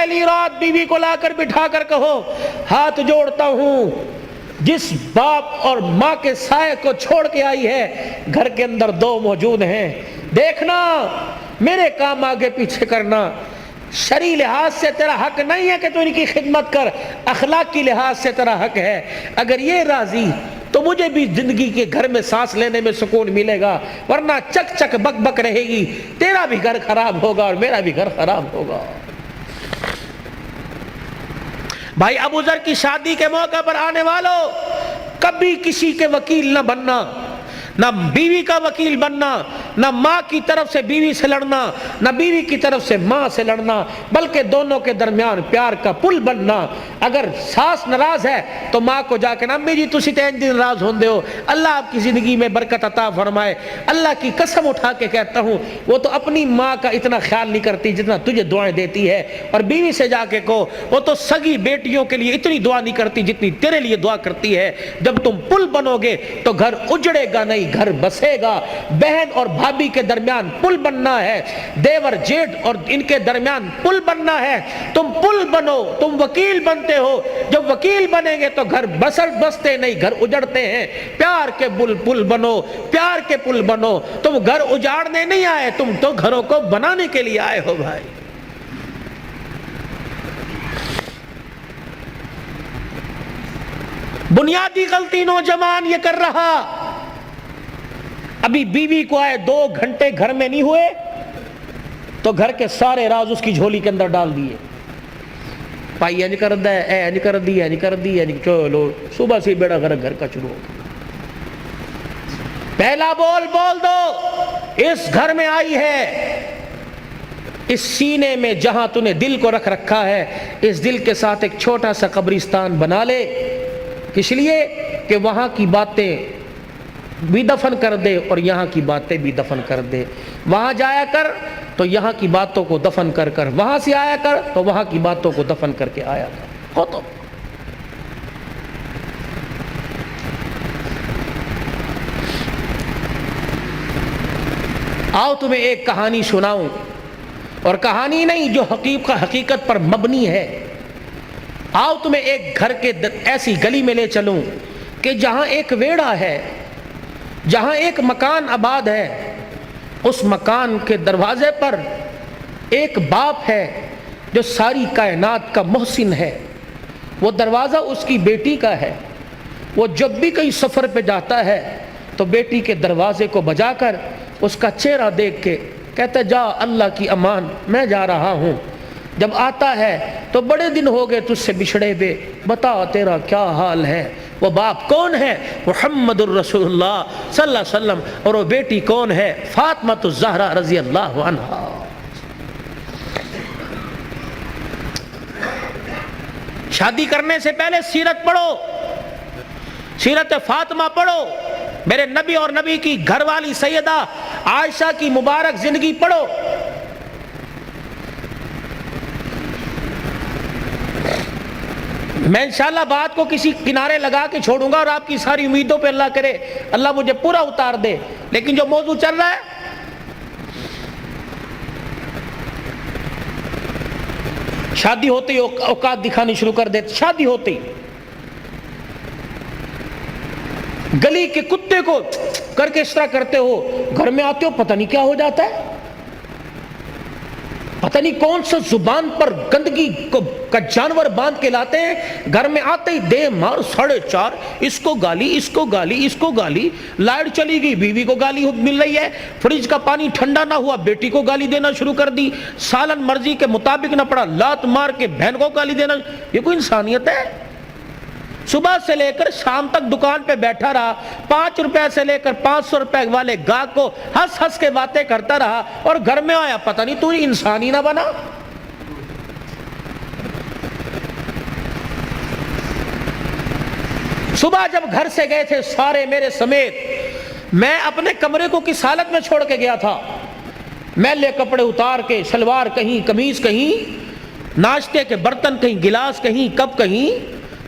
پہلی رات بیوی کو لا کر بٹھا کر کہو ہاتھ جوڑتا ہوں، جس باپ اور ماں کے سائے کو چھوڑ کے آئی ہے گھر کے اندر دو موجود ہیں، دیکھنا میرے کام آگے پیچھے کرنا، شرعی لحاظ سے تیرا حق نہیں ہے کہ تو ان کی خدمت کر، اخلاقی لحاظ سے تیرا حق ہے، اگر یہ راضی تو مجھے بھی زندگی کے گھر میں سانس لینے میں سکون ملے گا، ورنہ چک چک بک بک رہے گی، تیرا بھی گھر خراب ہوگا اور میرا بھی گھر خراب ہوگا۔ بھائی ابو ذر کی شادی کے موقع پر آنے والوں، کبھی کسی کے وکیل نہ بننا، نہ بیوی کا وکیل بننا، نہ ماں کی طرف سے بیوی سے لڑنا، نہ بیوی کی طرف سے ماں سے لڑنا، بلکہ دونوں کے درمیان پیار کا پل بننا۔ اگر ساس ناراض ہے تو ماں کو جا کے نا امی جی تسی تے انج ناراض ہوندے ہو، اللہ آپ کی زندگی میں برکت عطا فرمائے، اللہ کی قسم اٹھا کے کہتا ہوں وہ تو اپنی ماں کا اتنا خیال نہیں کرتی جتنا تجھے دعائیں دیتی ہے، اور بیوی سے جا کے کہو وہ تو سگی بیٹیوں کے لیے اتنی دعا نہیں کرتی جتنی تیرے لیے دعا کرتی ہے۔ جب تم پل بنو گے تو گھر اجڑے گا نہیں، گھر بسے گا۔ بہن اور بھابھی کے درمیان پل بننا ہے، دیور جیٹ اور ان کے درمیان پل بننا ہے، تم پل بنو، تم وکیل بنتے ہو، جب وکیل بنیں گے تو گھر بستے نہیں، گھر اجڑتے ہیں۔ پیار کے پل بنو، پیار کے پل بنو، تم گھر اجاڑنے نہیں آئے، تم تو گھروں کو بنانے کے لیے آئے ہو بھائی۔ بنیادی غلطی نوجوان یہ کر رہا، ابھی بیوی کو آئے 2 گھنٹے گھر میں نہیں ہوئے تو گھر کے سارے راز اس کی جھولی کے اندر ڈال دیے، پائی انج کر دے، اے انج کر دی، انج کر دی، چلو صبح سے بیڑا گھر کا شروع ہو۔ پہلا بول دو، اس گھر میں آئی ہے، اس سینے میں جہاں تو نے دل کو رکھ رکھا ہے اس دل کے ساتھ ایک چھوٹا سا قبرستان بنا لے، اس لیے کہ وہاں کی باتیں بھی دفن کر دے اور یہاں کی باتیں بھی دفن کر دے، وہاں جایا کر تو یہاں کی باتوں کو دفن کر کر، وہاں سے آیا کر تو وہاں کی باتوں کو دفن کر کے آیا کر، ہو تو۔ آؤ تمہیں ایک کہانی سناؤں، اور کہانی نہیں جو حقیقت پر مبنی ہے۔ آؤ تمہیں ایک گھر کے ایسی گلی میں لے چلوں کہ جہاں ایک ویڑا ہے، جہاں ایک مکان آباد ہے، اس مکان کے دروازے پر ایک باپ ہے جو ساری کائنات کا محسن ہے، وہ دروازہ اس کی بیٹی کا ہے، وہ جب بھی کہیں سفر پہ جاتا ہے تو بیٹی کے دروازے کو بجا کر اس کا چہرہ دیکھ کے کہتا ہے جا اللہ کی امان میں جا رہا ہوں۔ جب آتا ہے تو بڑے دن ہو گئے تجھ سے بچھڑے ہوئے، بتا تیرا کیا حال ہے۔ وہ باپ کون ہے؟ محمد الرسول اللہ صلی اللہ علیہ وسلم، اور وہ بیٹی کون ہے؟ فاطمہ الزہرا رضی اللہ عنہا۔ شادی کرنے سے پہلے سیرت پڑھو، سیرت فاطمہ پڑھو، میرے نبی اور نبی کی گھر والی سیدہ عائشہ کی مبارک زندگی پڑھو۔ میں انشاءاللہ بات کو کسی کنارے لگا کے چھوڑوں گا اور آپ کی ساری امیدوں پہ اللہ کرے اللہ مجھے پورا اتار دے، لیکن جو موضوع چل رہا ہے شادی ہوتے ہی اوقات دکھانی شروع کر دیتے، شادی ہوتے ہی گلی کے کتے کو کر کے اس طرح کرتے ہو، گھر میں آتے ہو پتہ نہیں کیا ہو جاتا ہے، پتہ نہیں کون سا زبان پر گندگی کا جانور باندھ کے لاتے ہیں، گھر میں آتے ہی دے مار 4:30، اس کو گالی، اس کو گالی، اس کو گالی، لائٹ چلی گئی بیوی کو گالی مل رہی ہے، فریج کا پانی ٹھنڈا نہ ہوا بیٹی کو گالی دینا شروع کر دی، سالن مرضی کے مطابق نہ پڑا لات مار کے بہن کو گالی دینا۔ یہ کوئی انسانیت ہے؟ صبح سے لے کر شام تک دکان پہ بیٹھا رہا، 5 روپے سے لے کر 500 روپے والے گاہک کو ہنس ہنس کے باتیں کرتا رہا، اور گھر میں آیا پتہ نہیں تو انسان ہی نہ بنا۔ صبح جب گھر سے گئے تھے سارے میرے سمیت، میں اپنے کمرے کو کس حالت میں چھوڑ کے گیا تھا، میلے کپڑے اتار کے، شلوار کہیں، قمیض کہیں، ناشتے کے برتن کہیں، گلاس کہیں، کپ کہیں،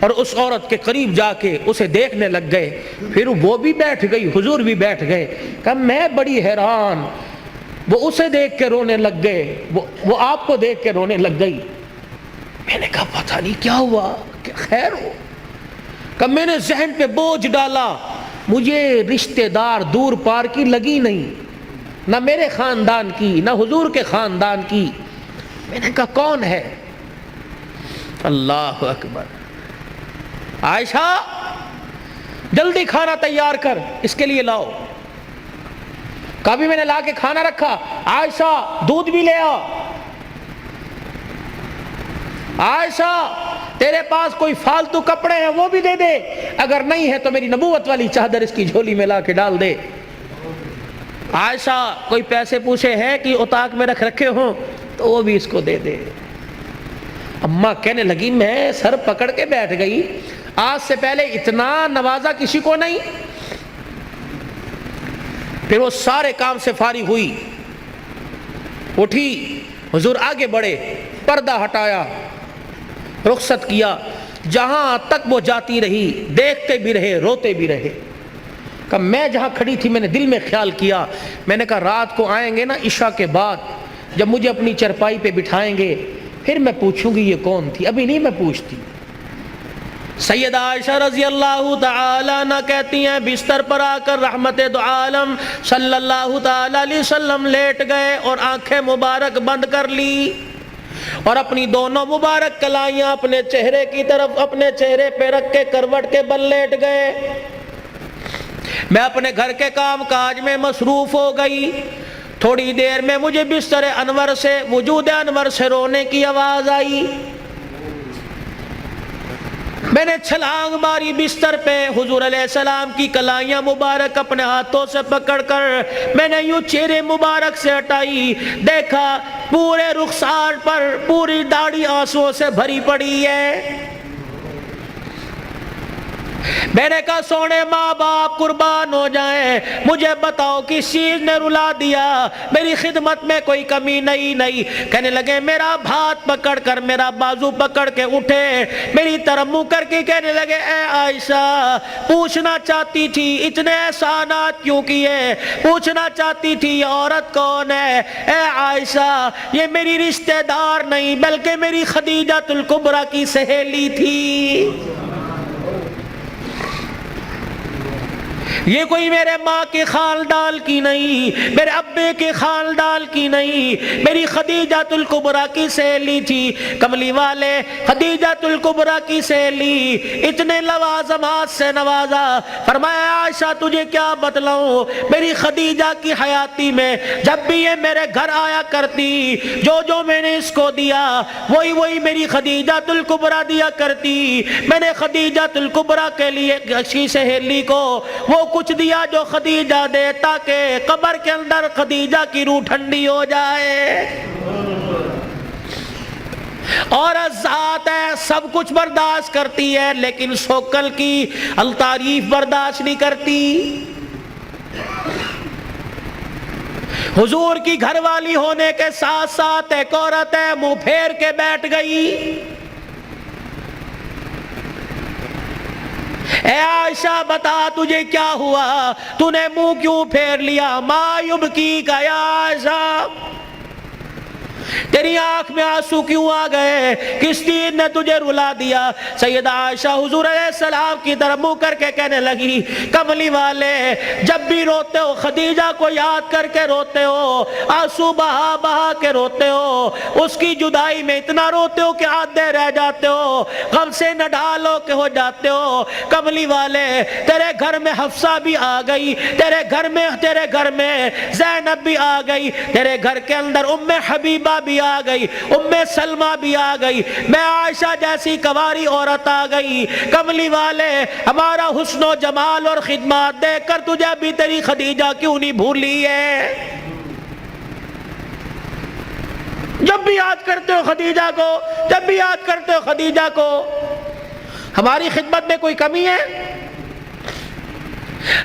اور اس عورت کے قریب جا کے اسے دیکھنے لگ گئے. پھر وہ بھی بیٹھ گئی, حضور بھی بیٹھ گئے. کہا میں بڑی حیران. وہ اسے دیکھ کے رونے لگ گئے, وہ آپ کو دیکھ کے رونے لگ گئی. میں نے کہا پتہ نہیں کیا ہوا, کیا خیر ہو؟ کہ میں نے ذہن پہ بوجھ ڈالا, مجھے رشتہ دار دور پار کی لگی نہیں, نہ میرے خاندان کی نہ حضور کے خاندان کی. میں نے کہا کون ہے؟ اللہ اکبر. عائشہ جلدی کھانا تیار کر, اس کے لیے لاؤ. کبھی میں نے لا کے کھانا رکھا. عائشہ دودھ بھی لے آ. عائشہ تیرے پاس کوئی فالتو کپڑے ہیں وہ بھی دے دے, اگر نہیں ہے تو میری نبوت والی چادر اس کی جھولی میں لا کے ڈال دے. عائشہ کوئی پیسے پوچھے ہیں کہ اتاق میں رکھے ہوں تو وہ بھی اس کو دے دے. اماں کہنے لگی میں سر پکڑ کے بیٹھ گئی, آج سے پہلے اتنا نوازا کسی کو نہیں. پھر وہ سارے کام سے فارغ ہوئی, اٹھی, حضور آگے بڑھے, پردہ ہٹایا, رخصت کیا. جہاں تک وہ جاتی رہی دیکھتے بھی رہے, روتے بھی رہے. کہ میں جہاں کھڑی تھی میں نے دل میں خیال کیا, میں نے کہا رات کو آئیں گے نا عشاء کے بعد, جب مجھے اپنی چرپائی پہ بٹھائیں گے پھر میں پوچھوں گی یہ کون تھی, ابھی نہیں میں پوچھتی. سیدہ عائشہ رضی اللہ تعالی عنہ کہتی ہیں بستر پر آ کر رحمت دو عالم صلی اللہ تعالی علیہ وسلم لیٹ گئے اور آنکھیں مبارک بند کر لی اور اپنی دونوں مبارک کلائیاں اپنے چہرے کی طرف اپنے چہرے پہ رکھ کے کروٹ کے بل لیٹ گئے. میں اپنے گھر کے کام کاج میں مصروف ہو گئی. تھوڑی دیر میں مجھے بستر انور سے, وجود انور سے رونے کی آواز آئی. میں نے چھلانگ ماری بستر پہ, حضور علیہ السلام کی کلائیاں مبارک اپنے ہاتھوں سے پکڑ کر میں نے یوں چہرے مبارک سے ہٹائی. دیکھا پورے رخسار پر پوری داڑھی آنسوؤں سے بھری پڑی ہے. میں نے کہا سونے ماں باپ قربان ہو جائیں, مجھے بتاؤ کس چیز نے رلا دیا, میری خدمت میں کوئی کمی نہیں. کہنے لگے میرا ہاتھ پکڑ کر, میرا بازو پکڑ کے اٹھے, میری طرف منہ کر کے کہنے لگے اے عائشہ پوچھنا چاہتی تھی اتنے احسانات کیوں کیے, پوچھنا چاہتی تھی یہ عورت کون ہے. اے عائشہ یہ میری رشتہ دار نہیں بلکہ میری خدیجہ الکبریٰ کی سہیلی تھی. یہ کوئی میرے ماں کے خاندان کی نہیں, میرے ابے کے خاندان کی نہیں, میری خدیجہ الکبریٰ کی سہیلی تھی. کملی والے خدیجہ الکبریٰ کی سہیلی, اتنے لوازمات سے نوازا. فرمایا عائشہ تجھے کیا بتلاؤں, میری خدیجہ کی حیاتی میں جب بھی یہ میرے گھر آیا کرتی, جو میں نے اس کو دیا وہی میری خدیجہ الکبریٰ دیا کرتی. میں نے خدیجہ الکبریٰ کے لیے اچھی سہیلی کو وہ کچھ دیا جو خدیجہ دے, تاکہ قبر کے اندر خدیجہ کی روح ٹھنڈی ہو جائے. اور ذات ہے سب کچھ برداشت کرتی ہے لیکن سوکل کی التعریف برداشت نہیں کرتی. حضور کی گھر والی ہونے کے ساتھ ساتھ ایک عورت ہے منہ پھیر کے بیٹھ گئی. اے عائشہ بتا تجھے کیا ہوا, تو نے منہ کیوں پھیر لیا؟ ما یبکی کا یا عائشہ, تیری آنکھ میں آنسو کیوں آ گئے, کس چیز نے تجھے رلا دیا؟ سیدہ عائشہ حضور علیہ السلام کی طرف منہ کر کے کہنے لگی کملی والے جب بھی روتے ہو خدیجہ کو یاد کر کے روتے ہو, آنسو بہا بہا کے روتے ہو, اس کی جدائی میں اتنا روتے ہو کہ آدھے رہ جاتے ہو, غم سے نہ ڈالو کہ ہو جاتے ہو. کملی والے تیرے گھر میں حفصہ بھی آ گئی, تیرے گھر میں زینب بھی آ گئی, تیرے گھر کے اندر ام حبیبہ بھی آ گئی, ام سلمہ بھی آ گئی, میں عائشہ جیسی کواری عورت آ گئی. کملی والے ہمارا حسن و جمال اور خدمات دیکھ کر تجھے ابھی تیری خدیجہ کیوں نہیں بھولی ہے؟ جب بھی یاد کرتے ہو خدیجہ کو, جب بھی یاد کرتے ہو خدیجہ کو, ہماری خدمت میں کوئی کمی ہے؟